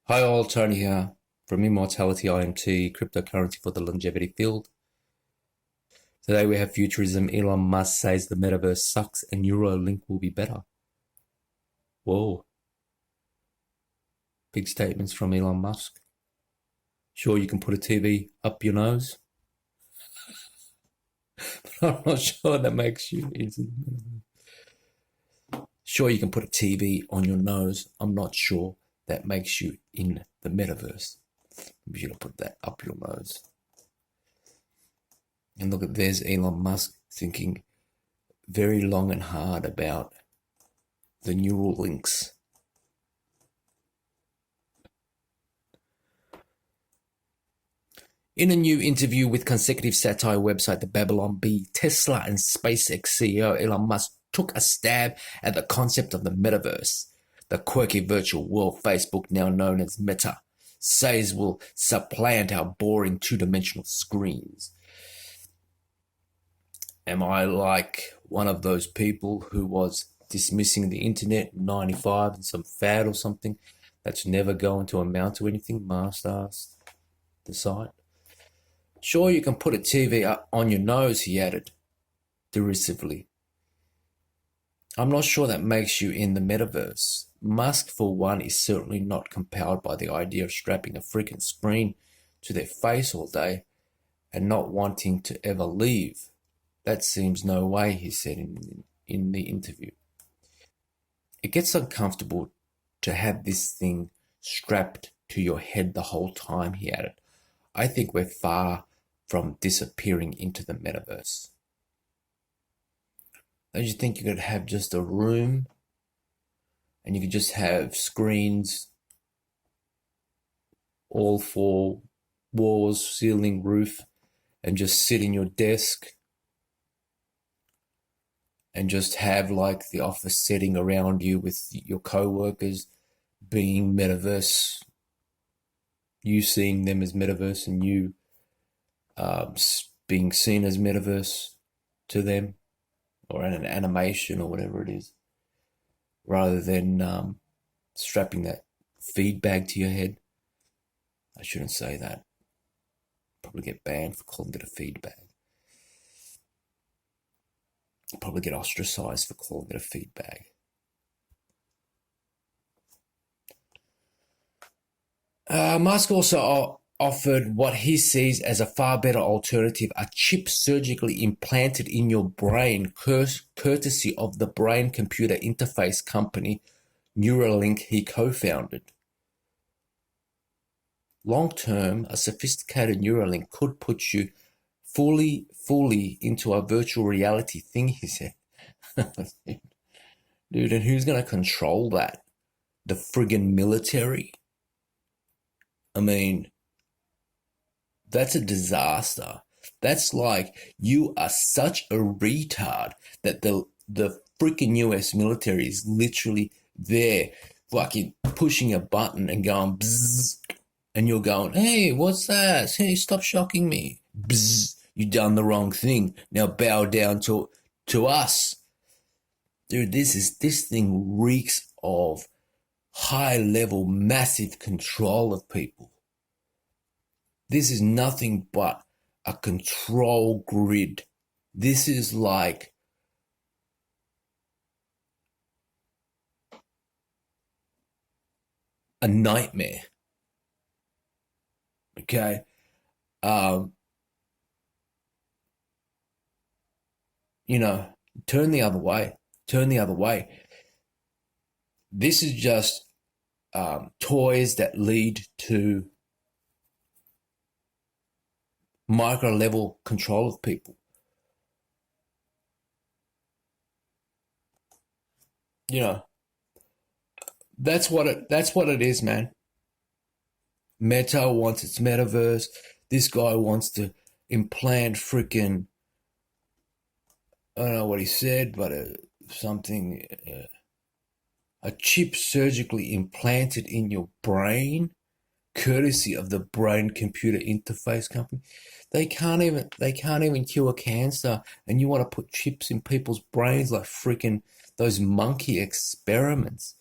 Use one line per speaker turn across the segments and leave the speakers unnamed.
Hi all, Tony here from Immortality IMT, cryptocurrency for the longevity field. Today we have futurism. Elon Musk says the Metaverse sucks and Neuralink will be better. Whoa, big statements from Elon Musk. Sure, you can put a TV up your nose, but I'm not sure that makes you into the Metaverse. Sure, you can put a TV on your nose. I'm not sure that makes you in the Metaverse. You should put that up your nose. And look, there's Elon Musk thinking very long and hard about the neural links. In a new interview with consecutive satire website The Babylon Bee, Tesla and SpaceX CEO Elon Musk took a stab at the concept of the metaverse. The quirky virtual world Facebook, now known as Meta, says will supplant our boring two-dimensional screens. Am I like one of those people who was dismissing the internet in 95 and some fad or something that's never going to amount to anything? Must ask the site. Sure, you can put a TV up on your nose, he added derisively. I'm not sure that makes you in the metaverse. Musk, for one, is certainly not compelled by the idea of strapping a freaking screen to their face all day and not wanting to ever leave. That seems no way, he said in the interview. It gets uncomfortable to have this thing strapped to your head the whole time, he added. I think we're far from disappearing into the metaverse. Don't you think you could have just a room and you could just have screens all four walls, ceiling, roof, and just sit in your desk and just have like the office setting around you with your co-workers being metaverse, you seeing them as metaverse and you being seen as metaverse to them, or an animation or whatever it is, rather than strapping that feed bag to your head. I shouldn't say that. Probably get banned for calling it a feed bag. Probably get ostracized for calling it a feed bag. Musk also offered what he sees as a far better alternative, a chip surgically implanted in your brain, courtesy of the brain-computer interface company Neuralink he co-founded. Long-term, a sophisticated Neuralink could put you fully into a virtual reality thing, he said. Dude, and who's going to control that? The friggin' military? I mean, that's a disaster. That's like you are such a retard that the freaking US military is literally there fucking pushing a button and going bzzz, and you're going, hey, what's that? Hey, stop shocking me. Bzzz, you done the wrong thing. Now bow down to us. Dude, this thing reeks of high level, massive control of people. This is nothing but a control grid. This is like a nightmare. Okay? Turn the other way. Turn the other way. This is just toys that lead to micro level control of people. That's what it is, man. Meta wants its metaverse. This guy wants to implant freaking, I don't know what he said, but something, a chip surgically implanted in your brain, courtesy of the brain computer interface company. They can't even cure cancer, and you want to put chips in people's brains like freaking those monkey experiments.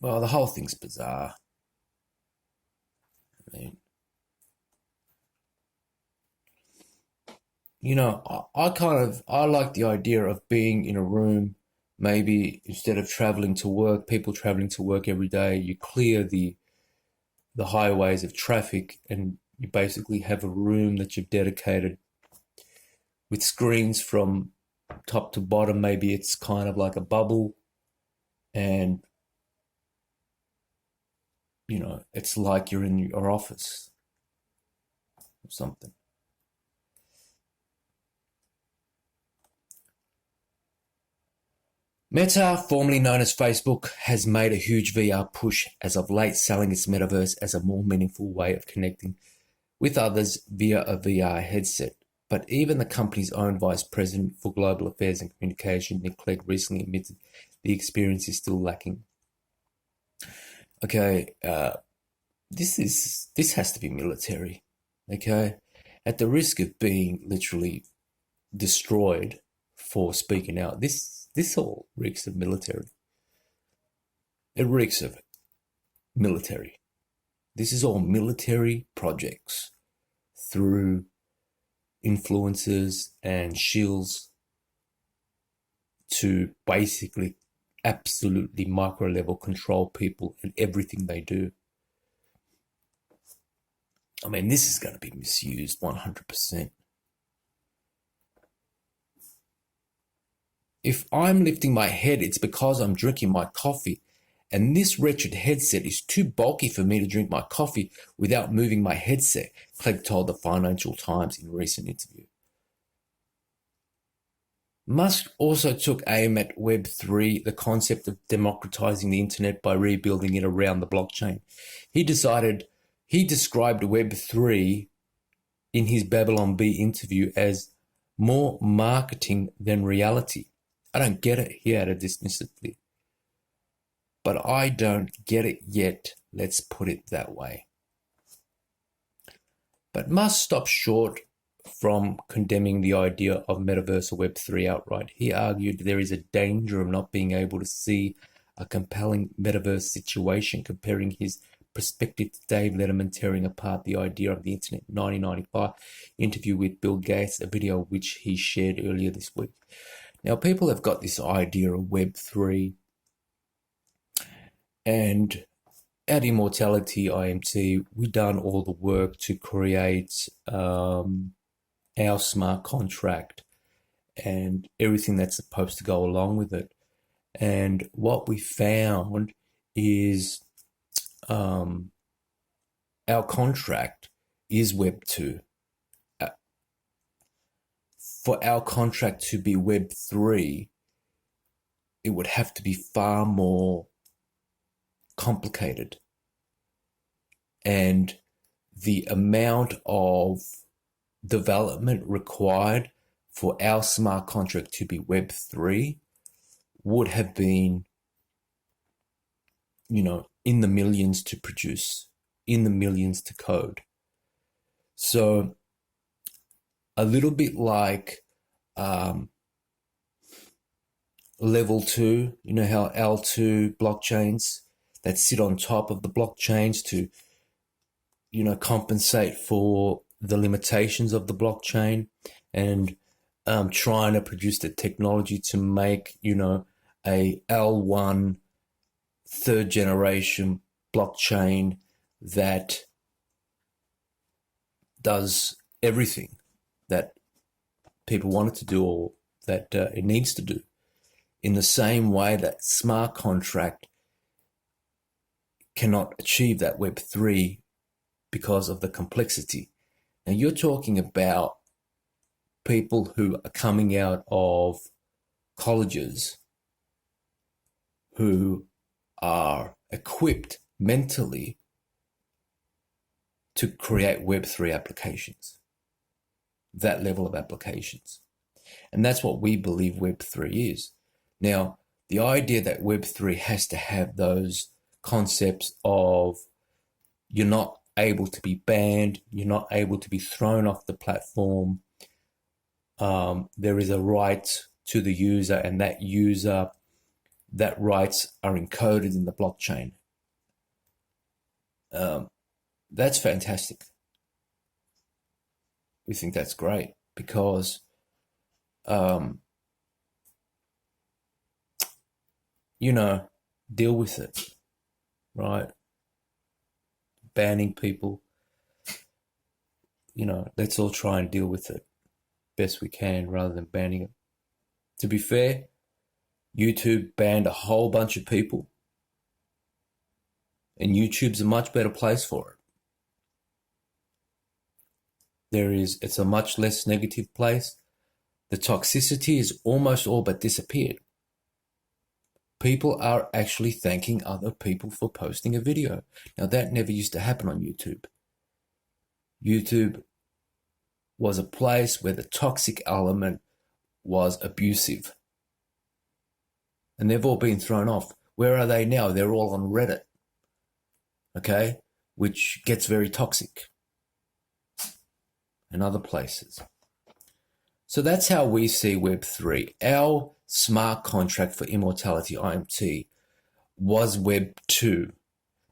Well, the whole thing's bizarre. I mean, I like the idea of being in a room. Maybe instead of traveling to work, people traveling to work every day, you clear the highways of traffic, and you basically have a room that you've dedicated with screens from top to bottom. Maybe it's kind of like a bubble, and it's like you're in your office or something. Meta, formerly known as Facebook, has made a huge VR push as of late, selling its metaverse as a more meaningful way of connecting with others via a VR headset. But even the company's own vice president for global affairs and communication, Nick Clegg, recently admitted the experience is still lacking. Okay, this has to be military. Okay, at the risk of being literally destroyed for speaking out, this all reeks of military. It reeks of military. This is all military projects through influencers and shills to basically absolutely micro level control people and everything they do. I mean, this is going to be misused 100%. If I'm lifting my head, it's because I'm drinking my coffee, and this wretched headset is too bulky for me to drink my coffee without moving my headset, Clegg told the Financial Times in a recent interview. Musk also took aim at Web3, the concept of democratizing the internet by rebuilding it around the blockchain. He described Web3 in his Babylon Bee interview as more marketing than reality. I don't get it, he added dismissively. But I don't get it yet, let's put it that way. But Musk stopped short from condemning the idea of Metaverse or Web3 outright. He argued there is a danger of not being able to see a compelling Metaverse situation, comparing his perspective to Dave Letterman tearing apart the idea of the Internet 1995 interview with Bill Gates, a video which he shared earlier this week. Now, people have got this idea of Web3, and at Immortality IMT, we've done all the work to create our smart contract and everything that's supposed to go along with it. And what we found is our contract is Web 2. For our contract to be Web 3, it would have to be far more complicated. And the amount of development required for our smart contract to be Web 3 would have been, in the millions to produce, in the millions to code. So a little bit like level 2, how L2 blockchains that sit on top of the blockchains to, compensate for the limitations of the blockchain, and trying to produce the technology to make, a L1 third generation blockchain that does everything that people want it to do, or that it needs to do, in the same way that smart contract cannot achieve that Web 3 because of the complexity. Now, you're talking about people who are coming out of colleges who are equipped mentally to create Web 3 applications, that level of applications. And that's what we believe Web 3 is. Now, the idea that Web 3 has to have those concepts of you're not able to be banned, you're not able to be thrown off the platform, there is a right to the user, and that user that rights are encoded in the blockchain. That's fantastic. We think that's great because, deal with it, right? Banning people, let's all try and deal with it best we can rather than banning it. To be fair, YouTube banned a whole bunch of people, and YouTube's a much better place for it. It's a much less negative place. The toxicity is almost all but disappeared. People are actually thanking other people for posting a video. Now, that never used to happen on YouTube. YouTube was a place where the toxic element was abusive. And they've all been thrown off. Where are they now? They're all on Reddit, okay, which gets very toxic, and other places. So that's how we see Web3. Our smart contract for Immortality IMT was Web 2.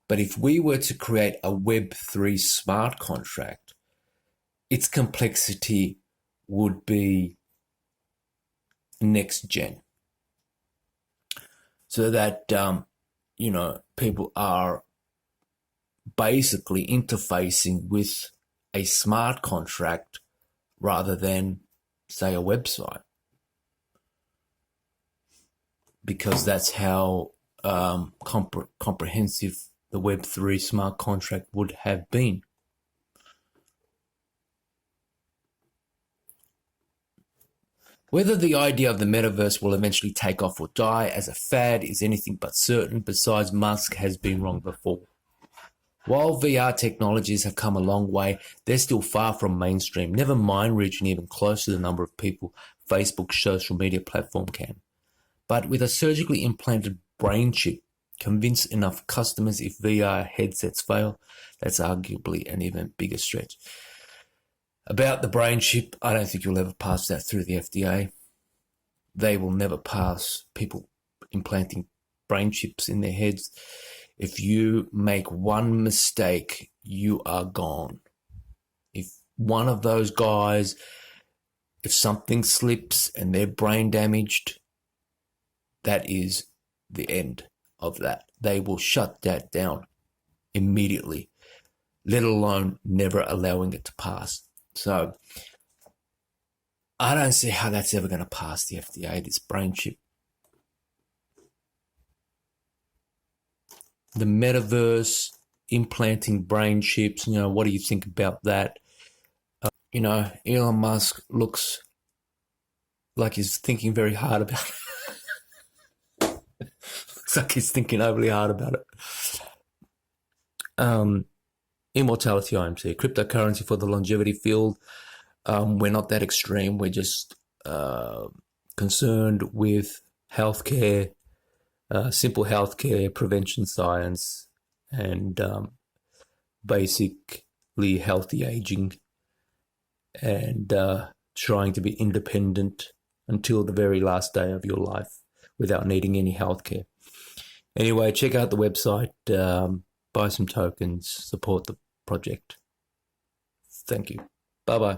But if we were to create a Web3 smart contract, its complexity would be next gen. So that, people are basically interfacing with a smart contract rather than, say, a website. Because that's how comprehensive the Web3 smart contract would have been. Whether the idea of the metaverse will eventually take off or die as a fad is anything but certain, besides Musk has been wrong before. While VR technologies have come a long way, they're still far from mainstream, never mind reaching even close to the number of people Facebook's social media platform can. But with a surgically implanted brain chip, convince enough customers if VR headsets fail, that's arguably an even bigger stretch. About the brain chip, I don't think you'll ever pass that through the FDA. They will never pass people implanting brain chips in their heads. If you make one mistake, you are gone. If one of those guys, if something slips and they're brain damaged, that is the end of that. They will shut that down immediately, let alone never allowing it to pass. So I don't see how that's ever going to pass the FDA, this brain chip. The metaverse, implanting brain chips, what do you think about that? Elon Musk looks like he's thinking very hard about it. Looks like he's thinking overly hard about it. Immortality IMT, cryptocurrency for the longevity field. We're not that extreme. We're just concerned with healthcare, simple healthcare, prevention science, and basically healthy aging, and trying to be independent until the very last day of your life without needing any healthcare. Anyway, check out the website, buy some tokens, support the project. Thank you. Bye-bye.